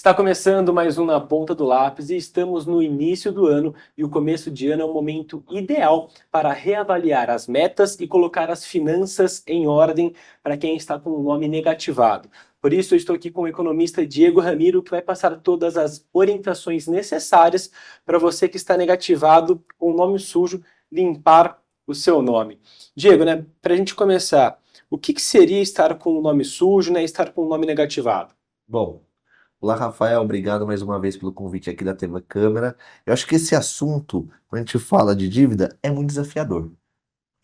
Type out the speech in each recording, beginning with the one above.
Está começando mais um Na Ponta do Lápis e estamos no início do ano e o começo de ano é um momento ideal para reavaliar as metas e colocar as finanças em ordem para quem está com o nome negativado. Por isso eu estou aqui com o economista Diego Ramiro, que vai passar todas as orientações necessárias para você que está negativado com o nome sujo limpar o seu nome. Diego, né, para a gente começar, o que seria estar com o nome sujo, né, estar com o nome negativado? Bom, olá Rafael, obrigado mais uma vez pelo convite aqui da TV Câmara. Eu acho que esse assunto, quando a gente fala de dívida, é muito desafiador.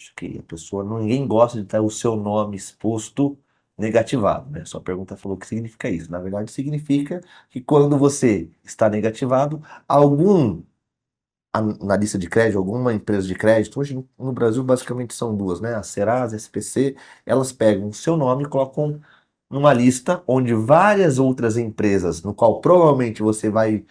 Acho que a pessoa, ninguém gosta de ter o seu nome exposto negativado, né? Sua pergunta falou o que significa isso. Na verdade, significa que quando você está negativado, algum na lista de crédito, alguma empresa de crédito, hoje no Brasil basicamente são duas, né? A Serasa, a SPC, elas pegam o seu nome e colocam numa lista onde várias outras empresas, no qual provavelmente você vai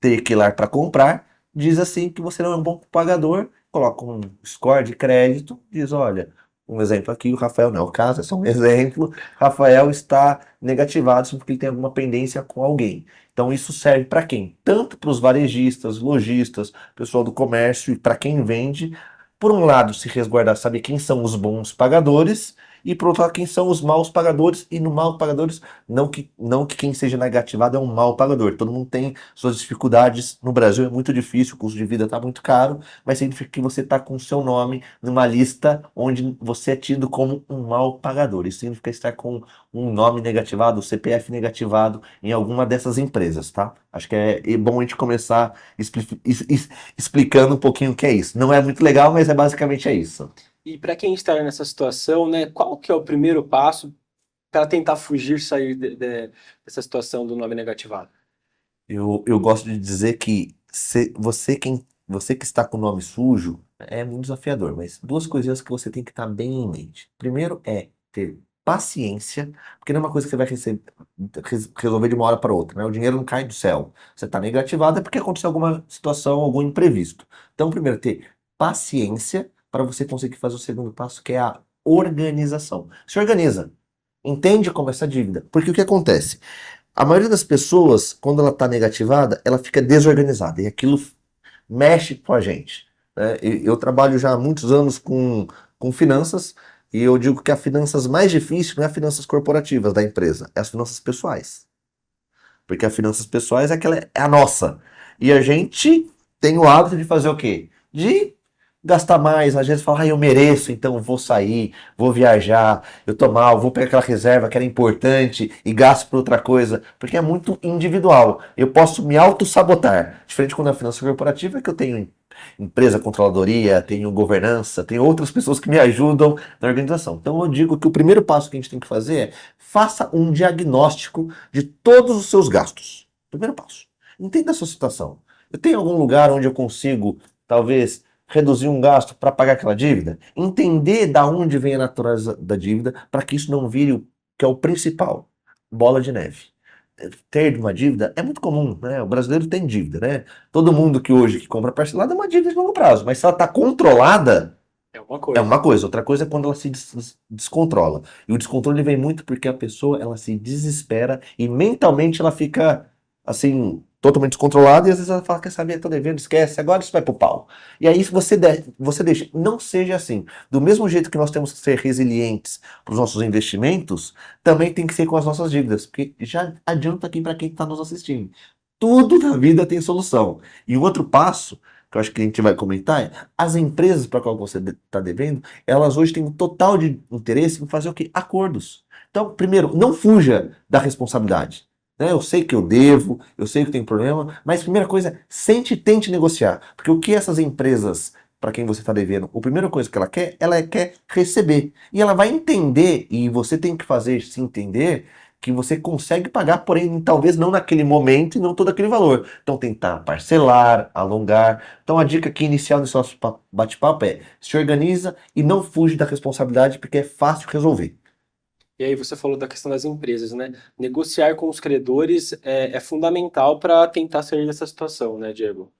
ter que ir lá para comprar, diz assim que você não é um bom pagador, coloca um score de crédito, diz, olha, um exemplo aqui, o Rafael não é o caso, é só um exemplo, Rafael está negativado porque ele tem alguma pendência com alguém. Então isso serve para quem? Tanto para os varejistas, lojistas, pessoal do comércio e para quem vende, por um lado se resguardar, saber quem são os bons pagadores, e por outro lado, quem são os maus pagadores, e no maus pagadores, não que quem seja negativado é um mau pagador. Todo mundo tem suas dificuldades. No Brasil é muito difícil, o custo de vida está muito caro, mas significa que você está com o seu nome numa lista onde você é tido como um mau pagador. Isso significa estar com um nome negativado, o CPF negativado em alguma dessas empresas, tá? Acho que é bom a gente começar explicando um pouquinho o que é isso. Não é muito legal, mas basicamente é isso. E para quem está nessa situação, né, qual que é o primeiro passo para tentar fugir, sair dessa situação do nome negativado? Eu gosto de dizer que você que está com o nome sujo é muito desafiador, mas duas coisinhas que você tem que estar bem em mente. Primeiro é ter paciência, porque não é uma coisa que você vai resolver de uma hora para outra, né? O dinheiro não cai do céu. Você está negativado é porque aconteceu alguma situação, algum imprevisto. Então, primeiro, ter paciência para você conseguir fazer o segundo passo, que é a organização. Se organiza. Entende como essa dívida. Porque o que acontece? A maioria das pessoas, quando ela está negativada, ela fica desorganizada e aquilo mexe com a gente, né? Eu trabalho já há muitos anos com finanças e eu digo que a finanças mais difícil não é as finanças corporativas da empresa, é as finanças pessoais. Porque as finanças pessoais é aquela é a nossa. E a gente tem o hábito de fazer o quê? De gastar mais, às vezes falar, ah, eu mereço, então vou sair, vou viajar, eu tô mal, vou pegar aquela reserva que era importante e gasto por outra coisa, porque é muito individual. Eu posso me auto-sabotar. Diferente quando é finança corporativa, que eu tenho empresa, controladoria, tenho governança, tenho outras pessoas que me ajudam na organização. Então eu digo que o primeiro passo que a gente tem que fazer é faça um diagnóstico de todos os seus gastos. Primeiro passo. Entenda a sua situação. Eu tenho algum lugar onde eu consigo, talvez, reduzir um gasto para pagar aquela dívida? Entender da onde vem a natureza da dívida para que isso não vire o que é o principal, bola de neve. Ter uma dívida é muito comum, né? O brasileiro tem dívida, né? Todo mundo que hoje que compra parcelado é uma dívida de longo prazo, mas se ela está controlada, É uma é coisa. uma coisa, outra coisa é quando ela se descontrola. E o descontrole vem muito porque a pessoa ela se desespera e mentalmente ela fica assim, totalmente descontrolada e às vezes ela fala, quer saber, tô devendo, esquece, agora isso vai pro pau. E aí se você deixa, não seja assim. Do mesmo jeito que nós temos que ser resilientes para os nossos investimentos, também tem que ser com as nossas dívidas, porque já adianta aqui para quem está nos assistindo. Tudo na vida tem solução. E o outro passo que eu acho que a gente vai comentar é as empresas para qual você está devendo, elas hoje têm um total de interesse em fazer o quê? Acordos. Então, primeiro, não fuja da responsabilidade. Né? Eu sei que eu devo, eu sei que tem problema, mas a primeira coisa, sente e tente negociar. Porque o que essas empresas, para quem você está devendo, a primeira coisa que ela quer receber. E ela vai entender, e você tem que fazer se entender, que você consegue pagar, porém talvez não naquele momento e não todo aquele valor. Então tentar parcelar, alongar. Então a dica aqui inicial desse nosso bate-papo é se organiza e não fuge da responsabilidade porque é fácil resolver. E aí você falou da questão das empresas, né? Negociar com os credores é fundamental para tentar sair dessa situação, né, Diego?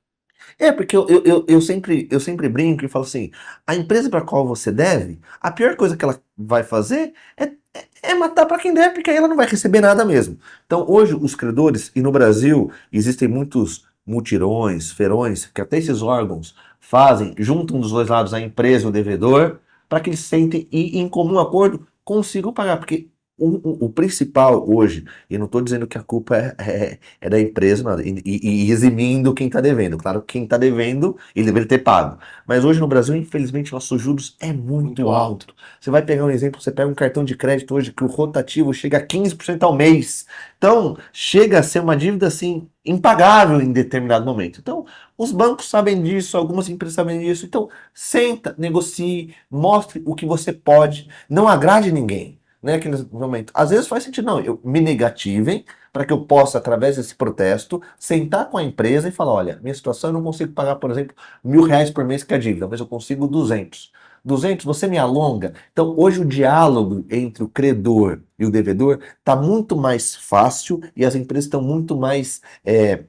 Porque eu sempre brinco e falo assim, a empresa para qual você deve, a pior coisa que ela vai fazer é matar para quem deve, porque aí ela não vai receber nada mesmo. Então, hoje, os credores, e no Brasil existem muitos mutirões, feirões, que até esses órgãos fazem, juntam dos dois lados a empresa e o devedor, para que eles sentem e, em comum acordo, consigam pagar. Porque o principal hoje, e não estou dizendo que a culpa é da empresa, não, e eximindo quem está devendo. Claro que quem está devendo, ele deveria ter pago. Mas hoje no Brasil, infelizmente, nossos juros é Muito muito alto. alto. Você vai pegar um exemplo, você pega um cartão de crédito hoje que o rotativo chega a 15% ao mês. Então, chega a ser uma dívida assim impagável em determinado momento. Então, os bancos sabem disso, algumas empresas sabem disso. Então, senta, negocie, mostre o que você pode, não agrade ninguém. Né, aquele momento. Às vezes faz sentido, não, eu me negativem para que eu possa, através desse protesto, sentar com a empresa e falar, olha, minha situação eu não consigo pagar, por exemplo, R$ 1.000 por mês que é a dívida, mas eu consigo 200. 200, você me alonga? Então, hoje o diálogo entre o credor e o devedor está muito mais fácil e as empresas estão muito mais é,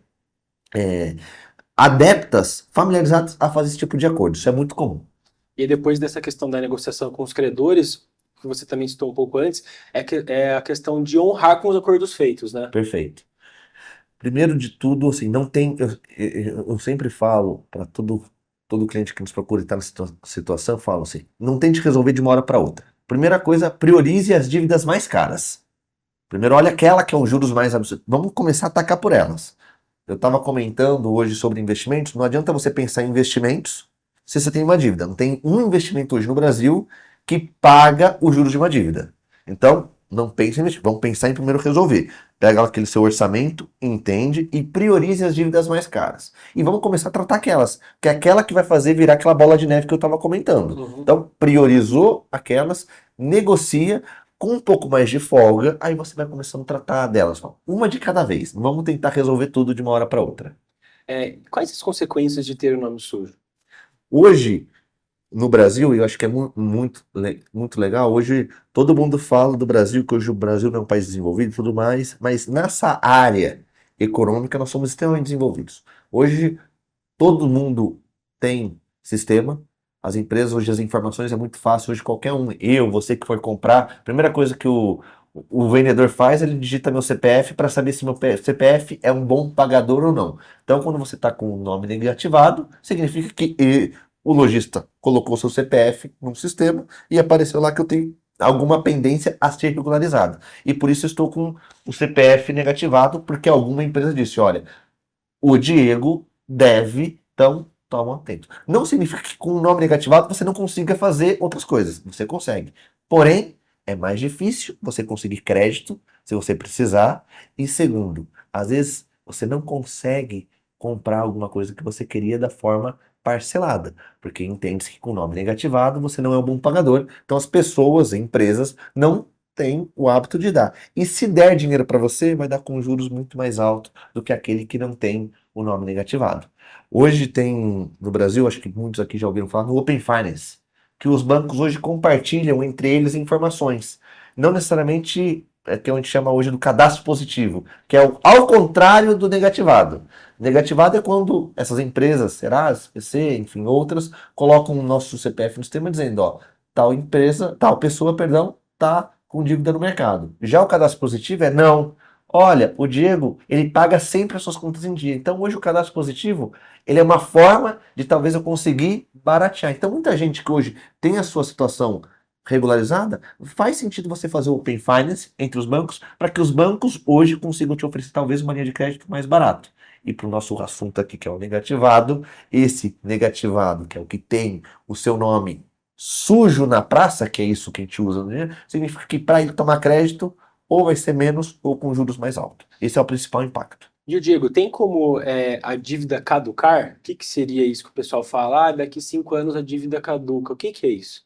adeptas, familiarizadas a fazer esse tipo de acordo. Isso é muito comum. E depois dessa questão da negociação com os credores, que você também citou um pouco antes, é a questão de honrar com os acordos feitos, né? Perfeito. Primeiro de tudo, assim, não tem. Eu sempre falo para todo cliente que nos procura e está nessa situação, eu falo assim: não tente resolver de uma hora para outra. Primeira coisa, priorize as dívidas mais caras. Primeiro, olha aquela que é os juros mais absurdos. Vamos começar a atacar por elas. Eu estava comentando hoje sobre investimentos. Não adianta você pensar em investimentos se você tem uma dívida. Não tem um investimento hoje no Brasil que paga os juros de uma dívida. Então, não pense em investir. Vamos pensar em primeiro resolver. Pega aquele seu orçamento, entende e priorize as dívidas mais caras. E vamos começar a tratar aquelas, que é aquela que vai fazer virar aquela bola de neve que eu estava comentando. Uhum. Então, priorizou aquelas, negocia com um pouco mais de folga, aí você vai começando a tratar delas. Uma de cada vez. Não vamos tentar resolver tudo de uma hora para outra. Quais as consequências de ter o nome sujo? Hoje, no Brasil, e eu acho que é muito legal, hoje todo mundo fala do Brasil, que hoje o Brasil não é um país desenvolvido e tudo mais, mas nessa área econômica nós somos extremamente desenvolvidos. Hoje todo mundo tem sistema, as empresas, hoje as informações é muito fácil, hoje qualquer um, você que for comprar, a primeira coisa que o vendedor faz, ele digita meu CPF para saber se meu CPF é um bom pagador ou não. Então, quando você está com o nome negativado, significa que o lojista colocou seu CPF no sistema e apareceu lá que eu tenho alguma pendência a ser regularizada. E por isso eu estou com o CPF negativado, porque alguma empresa disse, olha, o Diego deve, então toma atento. Não significa que com o nome negativado você não consiga fazer outras coisas. Você consegue. Porém, é mais difícil você conseguir crédito se você precisar. E segundo, às vezes você não consegue comprar alguma coisa que você queria da forma parcelada, porque entende-se que com o nome negativado você não é um bom pagador. Então as pessoas, empresas, não têm o hábito de dar. E se der dinheiro para você, vai dar com juros muito mais altos do que aquele que não tem o nome negativado. Hoje tem no Brasil, acho que muitos aqui já ouviram falar, no Open Finance, que os bancos hoje compartilham entre eles informações. Não necessariamente é que a gente chama hoje do cadastro positivo, que é ao contrário do negativado. Negativado é quando essas empresas, Serasa, PC, enfim, outras, colocam o nosso CPF no sistema dizendo, ó, tal empresa, tal pessoa, perdão, tá com dívida no mercado. Já o cadastro positivo é não. Olha, o Diego, ele paga sempre as suas contas em dia. Então, hoje o cadastro positivo, ele é uma forma de talvez eu conseguir baratear. Então, muita gente que hoje tem a sua situação regularizada, faz sentido você fazer o Open Finance entre os bancos, para que os bancos hoje consigam te oferecer talvez uma linha de crédito mais barato. E para o nosso assunto aqui, que é o negativado, esse negativado, que é o que tem o seu nome sujo na praça, que é isso que a gente usa, né? Significa que para ele tomar crédito, ou vai ser menos ou com juros mais altos. Esse é o principal impacto. E o Diego, tem como a dívida caducar? O que que seria isso que o pessoal fala? Ah, daqui 5 anos a dívida caduca. O que que é isso?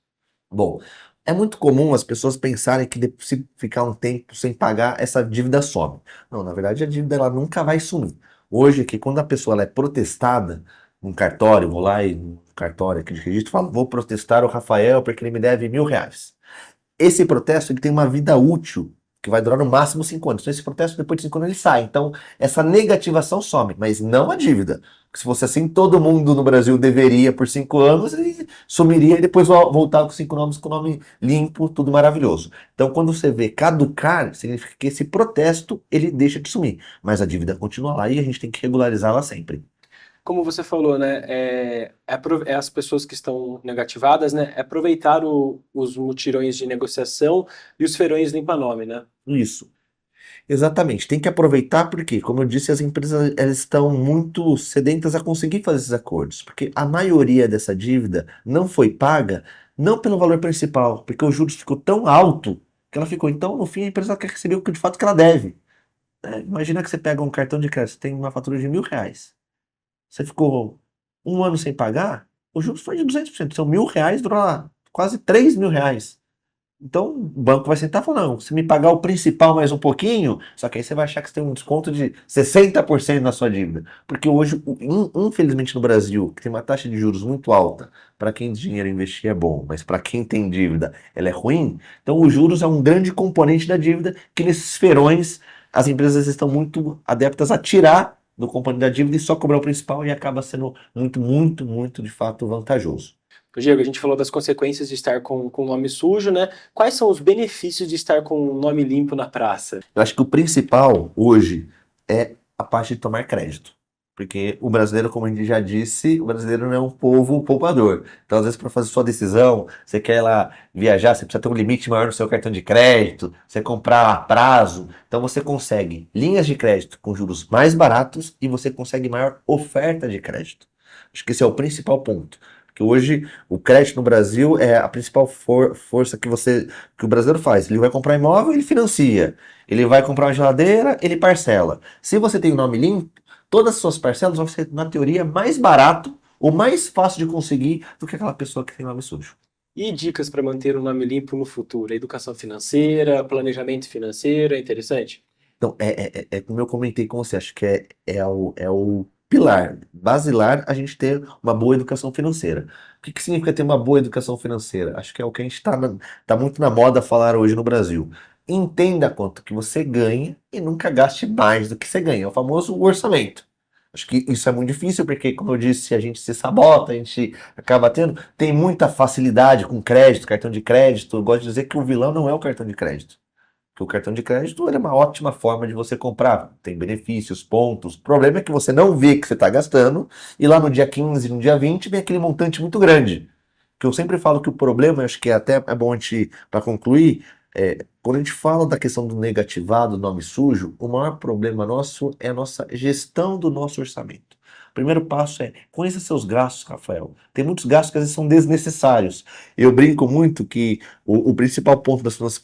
Bom, é muito comum as pessoas pensarem que se ficar um tempo sem pagar, essa dívida some. Não, na verdade a dívida ela nunca vai sumir. Hoje, que quando a pessoa ela é protestada num cartório, vou lá e no cartório aqui de registro, falo, vou protestar o Rafael porque ele me deve R$ 1.000. Esse protesto ele tem uma vida útil que vai durar no máximo 5 anos. Então, esse protesto, depois de 5 anos, ele sai. Então, essa negativação some, mas não a dívida. Porque se fosse assim, todo mundo no Brasil deveria por 5 anos e sumiria e depois voltar com 5 nomes, com o nome limpo, tudo maravilhoso. Então, quando você vê caducar, significa que esse protesto, ele deixa de sumir. Mas a dívida continua lá e a gente tem que regularizá-la sempre. Como você falou, né, é as pessoas que estão negativadas, né, é aproveitar os mutirões de negociação e os feirões limpa-nome, né? Isso. Exatamente, tem que aproveitar porque, como eu disse, as empresas elas estão muito sedentas a conseguir fazer esses acordos, porque a maioria dessa dívida não foi paga, não pelo valor principal, porque o juros ficou tão alto que ela ficou. Então, no fim, a empresa quer receber o que de fato que ela deve. Imagina que você pega um cartão de crédito, tem uma fatura de R$ 1.000, você ficou um ano sem pagar, o juros foi de 200%, são R$ 1.000, dura lá, quase R$ 3.000. Então, o banco vai sentar e falar, não, se me pagar o principal mais um pouquinho, só que aí você vai achar que você tem um desconto de 60% na sua dívida. Porque hoje, infelizmente no Brasil, que tem uma taxa de juros muito alta, para quem tem dinheiro investir é bom, mas para quem tem dívida, ela é ruim. Então, os juros é um grande componente da dívida que nesses feirões as empresas estão muito adeptas a tirar do componente da dívida e só cobrar o principal e acaba sendo muito, muito, muito, de fato, vantajoso. Diego, a gente falou das consequências de estar com o nome sujo, né? Quais são os benefícios de estar com o nome limpo na praça? Eu acho que o principal hoje é a parte de tomar crédito. Porque o brasileiro, como a gente já disse, o brasileiro não é um povo poupador. Então, às vezes, para fazer sua decisão, você quer lá viajar, você precisa ter um limite maior no seu cartão de crédito, você comprar a prazo. Então, você consegue linhas de crédito com juros mais baratos e você consegue maior oferta de crédito. Acho que esse é o principal ponto. Porque hoje o crédito no Brasil é a principal força que o brasileiro faz. Ele vai comprar imóvel, ele financia. Ele vai comprar uma geladeira, ele parcela. Se você tem o nome limpo, todas as suas parcelas vão ser, na teoria, mais barato ou mais fácil de conseguir do que aquela pessoa que tem nome sujo. E dicas para manter o nome limpo no futuro? Educação financeira, planejamento financeiro, é interessante? Então, como eu comentei com você, acho que é o pilar, basilar, a gente ter uma boa educação financeira. O que significa ter uma boa educação financeira? Acho que é o que a gente tá muito na moda falar hoje no Brasil. Entenda quanto que você ganha e nunca gaste mais do que você ganha. É o famoso orçamento. Acho que isso é muito difícil porque, como eu disse, a gente se sabota, a gente acaba tem muita facilidade com crédito, cartão de crédito. Eu gosto de dizer que o vilão não é o cartão de crédito. Porque o cartão de crédito ele é uma ótima forma de você comprar. Tem benefícios, pontos. O problema é que você não vê que você está gastando e lá no dia 15, no dia 20, vem aquele montante muito grande. Que eu sempre falo que o problema, acho que até é bom a gente, para concluir, quando a gente fala da questão do negativado, nome sujo, o maior problema nosso é a nossa gestão do nosso orçamento. O primeiro passo é conheça seus gastos, Rafael. Tem muitos gastos que às vezes são desnecessários. Eu brinco muito que o principal ponto das finanças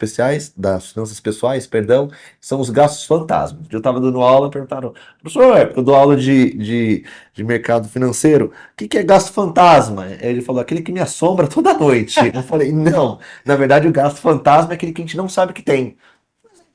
pessoais, perdão, são os gastos fantasmas. Eu estava dando aula e perguntaram, professor, eu dou aula de mercado financeiro, o que é gasto fantasma? Ele falou, aquele que me assombra toda noite. Eu falei, não, na verdade o gasto fantasma é aquele que a gente não sabe que tem.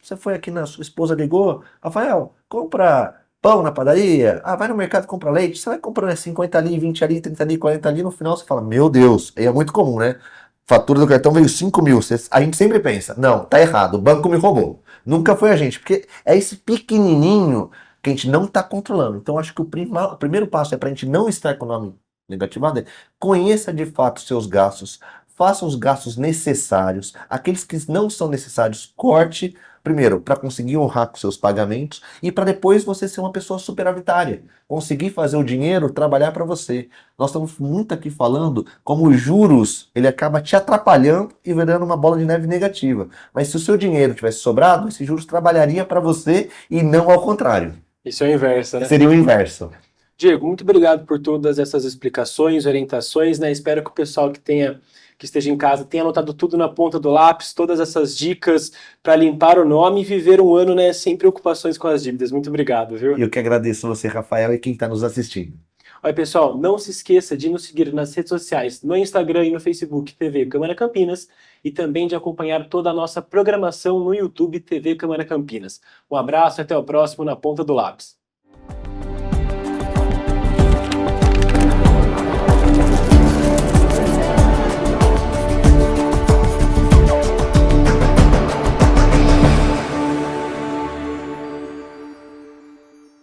Você foi aqui na sua esposa ligou, Rafael, compra pão na padaria, vai no mercado e compra leite, você vai comprando 50 ali, 20 ali, 30 ali, 40 ali, no final você fala, meu Deus, e é muito comum, né? Fatura do cartão veio 5.000, a gente sempre pensa, não, tá errado, o banco me roubou. Nunca foi a gente, porque é esse pequenininho que a gente não está controlando. Então acho que o primeiro passo é para a gente não estar com o nome negativado, é conheça de fato os seus gastos, faça os gastos necessários, aqueles que não são necessários, corte, primeiro, para conseguir honrar com seus pagamentos e para depois você ser uma pessoa superavitária, conseguir fazer o dinheiro trabalhar para você. Nós estamos muito aqui falando como os juros, ele acaba te atrapalhando e virando uma bola de neve negativa. Mas se o seu dinheiro tivesse sobrado, esse juros trabalharia para você e não ao contrário. Isso é o inverso, né? Seria o inverso. Diego, muito obrigado por todas essas explicações, orientações, né? Espero que o pessoal que esteja em casa tenha anotado tudo na ponta do lápis, todas essas dicas para limpar o nome e viver um ano, né, sem preocupações com as dívidas. Muito obrigado, viu? Eu que agradeço você, Rafael, e quem está nos assistindo. Olha, pessoal, não se esqueça de nos seguir nas redes sociais, no Instagram e no Facebook TV Câmara Campinas, e também de acompanhar toda a nossa programação no YouTube TV Câmara Campinas. Um abraço e até o próximo na ponta do lápis.